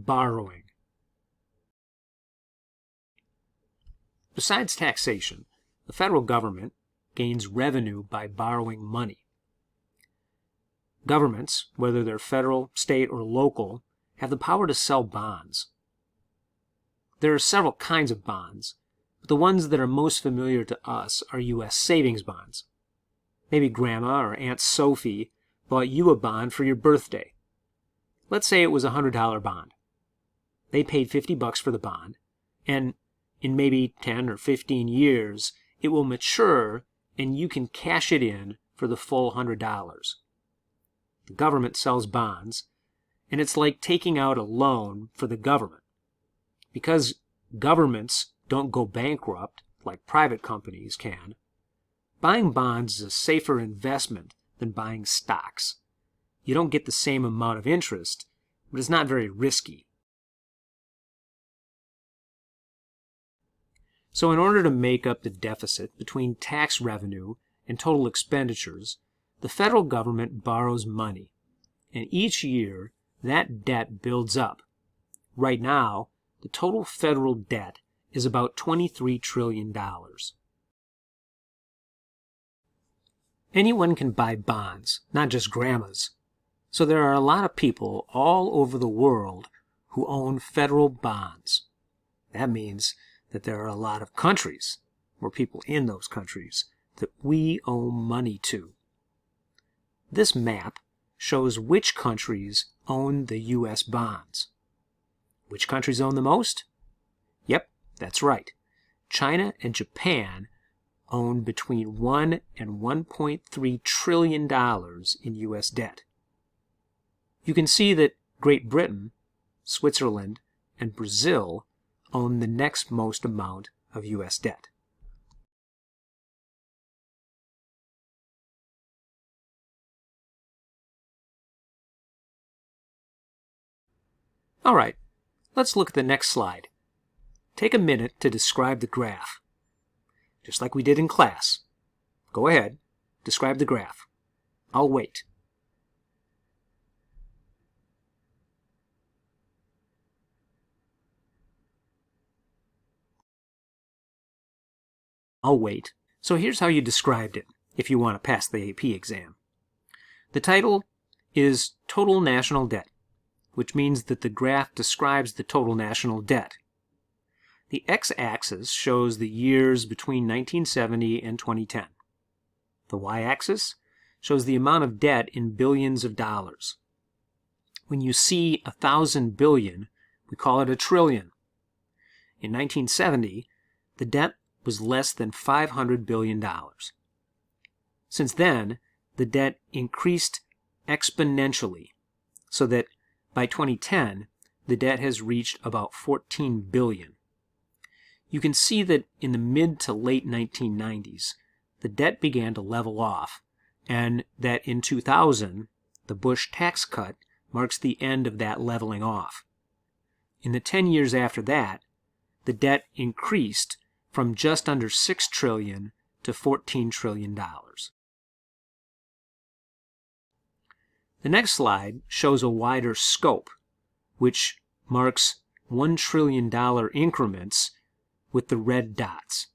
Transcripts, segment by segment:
borrowing. Besides taxation, the federal government gains revenue by borrowing money. Governments, whether they're federal, state, or local, have the power to sell bonds. There are several kinds of bonds, but the ones that are most familiar to us are U.S. savings bonds. Maybe Grandma or Aunt Sophie bought you a bond for your birthday. Let's say it was a $100 bond. They paid $50 for the bond, and in maybe 10 or 15 years, it will mature and you can cash it in for the full $100. The government sells bonds, and it's like taking out a loan for the government. Because governments don't go bankrupt like private companies can, buying bonds is a safer investment than buying stocks. You don't get the same amount of interest, but it's not very risky. So in order to make up the deficit between tax revenue and total expenditures, the federal government borrows money, and each year that debt builds up. Right now, the total federal debt is about $23 trillion. Anyone can buy bonds, not just grandmas. So there are a lot of people all over the world who own federal bonds. That means that there are a lot of countries, or people in those countries, that we owe money to. This map shows which countries own the U.S. bonds. Which countries own the most? Yep, that's right. China and Japan own between $1 and $1.3 trillion in U.S. debt. You can see that Great Britain, Switzerland, and Brazil own the next most amount of U.S. debt. All right, let's look at the next slide. Take a minute to describe the graph. Just like we did in class. Go ahead, describe the graph. I'll wait. So here's how you described it, if you want to pass the AP exam. The title is Total National Debt, which means that the graph describes the total national debt. The x-axis shows the years between 1970 and 2010. The y-axis shows the amount of debt in billions of dollars. When you see 1,000 billion, we call it a trillion. In 1970, the debt was less than $500 billion. Since then, the debt increased exponentially, so that by 2010, the debt has reached about $14 billion. You can see that in the mid to late 1990s, the debt began to level off, and that in 2000, the Bush tax cut marks the end of that leveling off. In the 10 years after that, the debt increased from just under $6 trillion to $14 trillion. The next slide shows a wider scope, which marks $1 trillion increments with the red dots.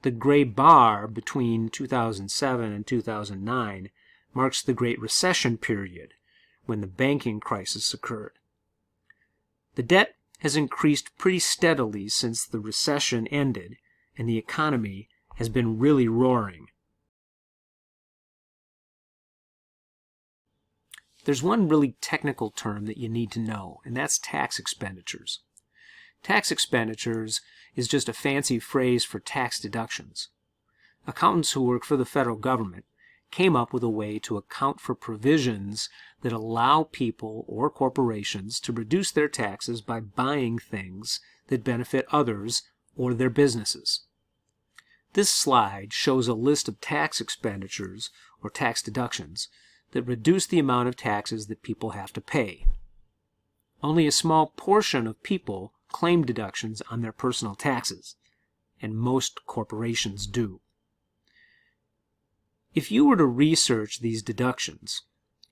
The gray bar between 2007 and 2009 marks the Great Recession period, when the banking crisis occurred. The debt has increased pretty steadily since the recession ended, and the economy has been really roaring. There's one really technical term that you need to know, and that's tax expenditures. Tax expenditures is just a fancy phrase for tax deductions. Accountants who work for the federal government came up with a way to account for provisions that allow people or corporations to reduce their taxes by buying things that benefit others or their businesses. This slide shows a list of tax expenditures or tax deductions that reduce the amount of taxes that people have to pay. Only a small portion of people claim deductions on their personal taxes, and most corporations do. If you were to research these deductions,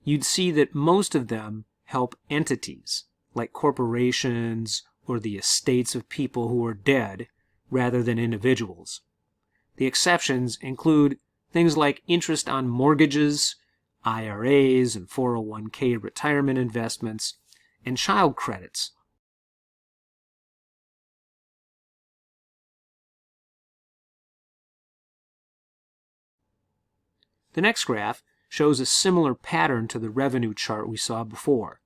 you'd see that most of them help entities, like corporations or the estates of people who are dead, rather than individuals. The exceptions include things like interest on mortgages, IRAs and 401k retirement investments, and child credits. The next graph shows a similar pattern to the revenue chart we saw before.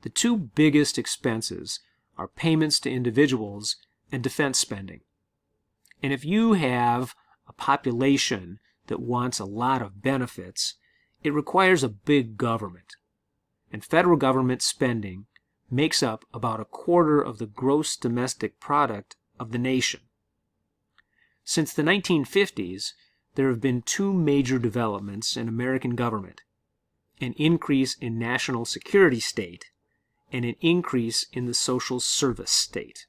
The two biggest expenses are payments to individuals and defense spending. And if you have a population that wants a lot of benefits, it requires a big government. And federal government spending makes up about a quarter of the gross domestic product of the nation. Since the 1950s, there have been two major developments in American government: an increase in national security state and an increase in the social service state.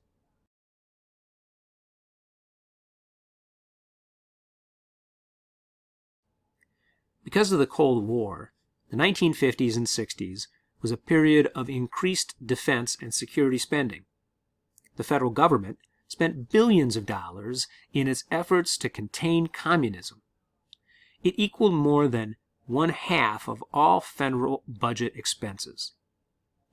Because of the Cold War, the 1950s and 60s was a period of increased defense and security spending. The federal government spent billions of dollars in its efforts to contain communism. It equaled more than 1/2 of all federal budget expenses.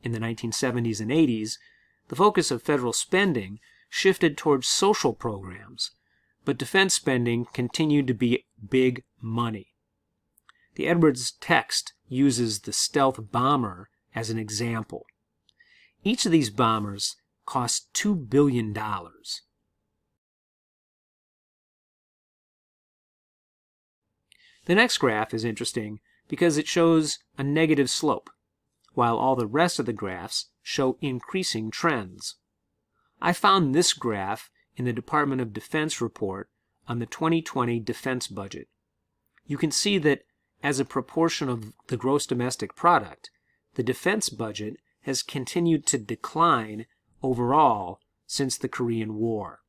In the 1970s and 80s, the focus of federal spending shifted towards social programs, but defense spending continued to be big money. The Edwards text uses the stealth bomber as an example. Each of these bombers cost $2 billion. The next graph is interesting because it shows a negative slope, while all the rest of the graphs show increasing trends. I found this graph in the Department of Defense report on the 2020 defense budget. You can see that as a proportion of the gross domestic product, the defense budget has continued to decline overall since the Korean War.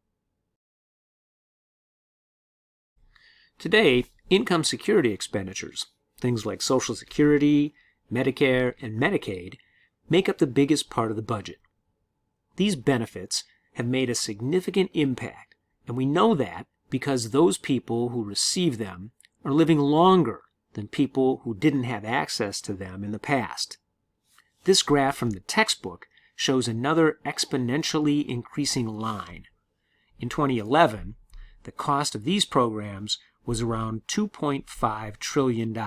Today, income security expenditures, things like Social Security, Medicare, and Medicaid, make up the biggest part of the budget. These benefits have made a significant impact, and we know that because those people who receive them are living longer than people who didn't have access to them in the past. This graph from the textbook shows another exponentially increasing line. In 2011, the cost of these programs was around $2.5 trillion.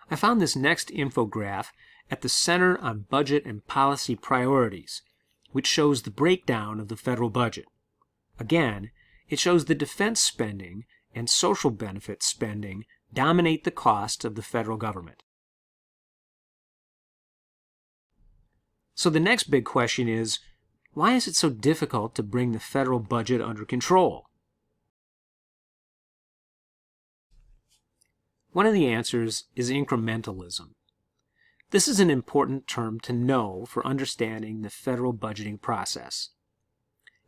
I found this next infograph at the Center on Budget and Policy Priorities, which shows the breakdown of the federal budget. Again, it shows the defense spending and social benefit spending dominate the cost of the federal government. So the next big question is, why is it so difficult to bring the federal budget under control? One of the answers is incrementalism. This is an important term to know for understanding the federal budgeting process.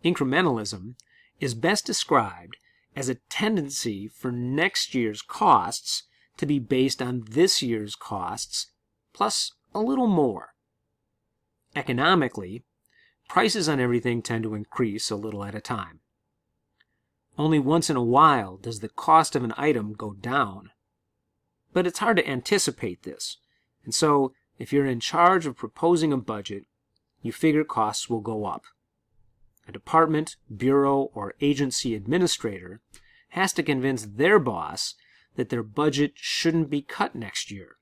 Incrementalism is best described as a tendency for next year's costs to be based on this year's costs plus a little more. Economically, prices on everything tend to increase a little at a time. Only once in a while does the cost of an item go down. But it's hard to anticipate this, and so if you're in charge of proposing a budget, you figure costs will go up. A department, bureau, or agency administrator has to convince their boss that their budget shouldn't be cut next year.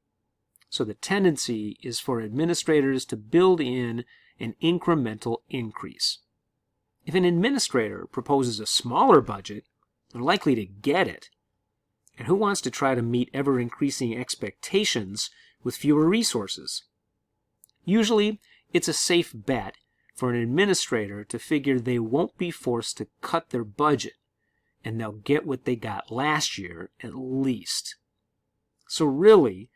So the tendency is for administrators to build in an incremental increase. If an administrator proposes a smaller budget, they're likely to get it. And who wants to try to meet ever-increasing expectations with fewer resources? Usually, it's a safe bet for an administrator to figure they won't be forced to cut their budget, and they'll get what they got last year at least. So really,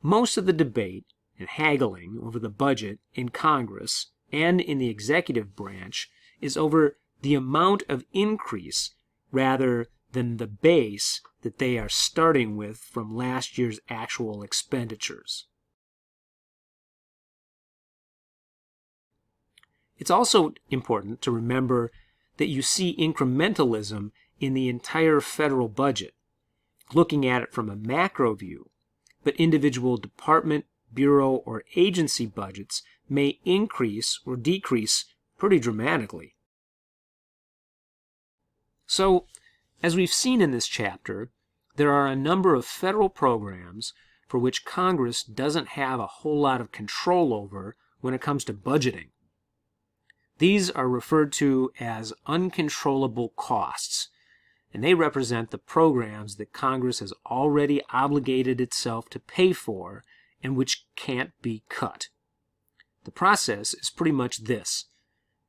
most of the debate and haggling over the budget in Congress and in the executive branch is over the amount of increase rather than the base that they are starting with from last year's actual expenditures. It's also important to remember that you see incrementalism in the entire federal budget, looking at it from a macro view, but individual department, bureau, or agency budgets may increase or decrease pretty dramatically. So, as we've seen in this chapter, there are a number of federal programs for which Congress doesn't have a whole lot of control over when it comes to budgeting. These are referred to as uncontrollable costs, and they represent the programs that Congress has already obligated itself to pay for and which can't be cut. The process is pretty much this.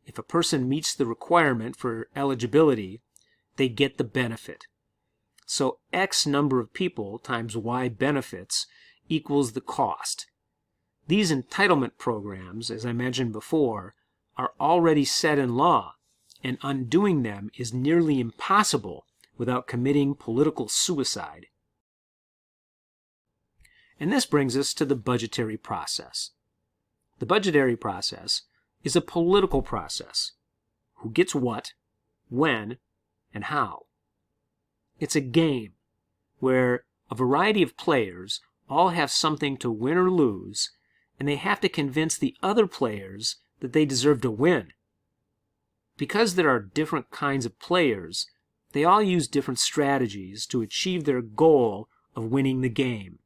If a person meets the requirement for eligibility, they get the benefit. So X number of people times Y benefits equals the cost. These entitlement programs, as I mentioned before, are already set in law, and undoing them is nearly impossible without committing political suicide. And this brings us to the budgetary process. The budgetary process is a political process. Who gets what, when, and how. It's a game where a variety of players all have something to win or lose, and they have to convince the other players that they deserve to win. Because there are different kinds of players, they all use different strategies to achieve their goal of winning the game.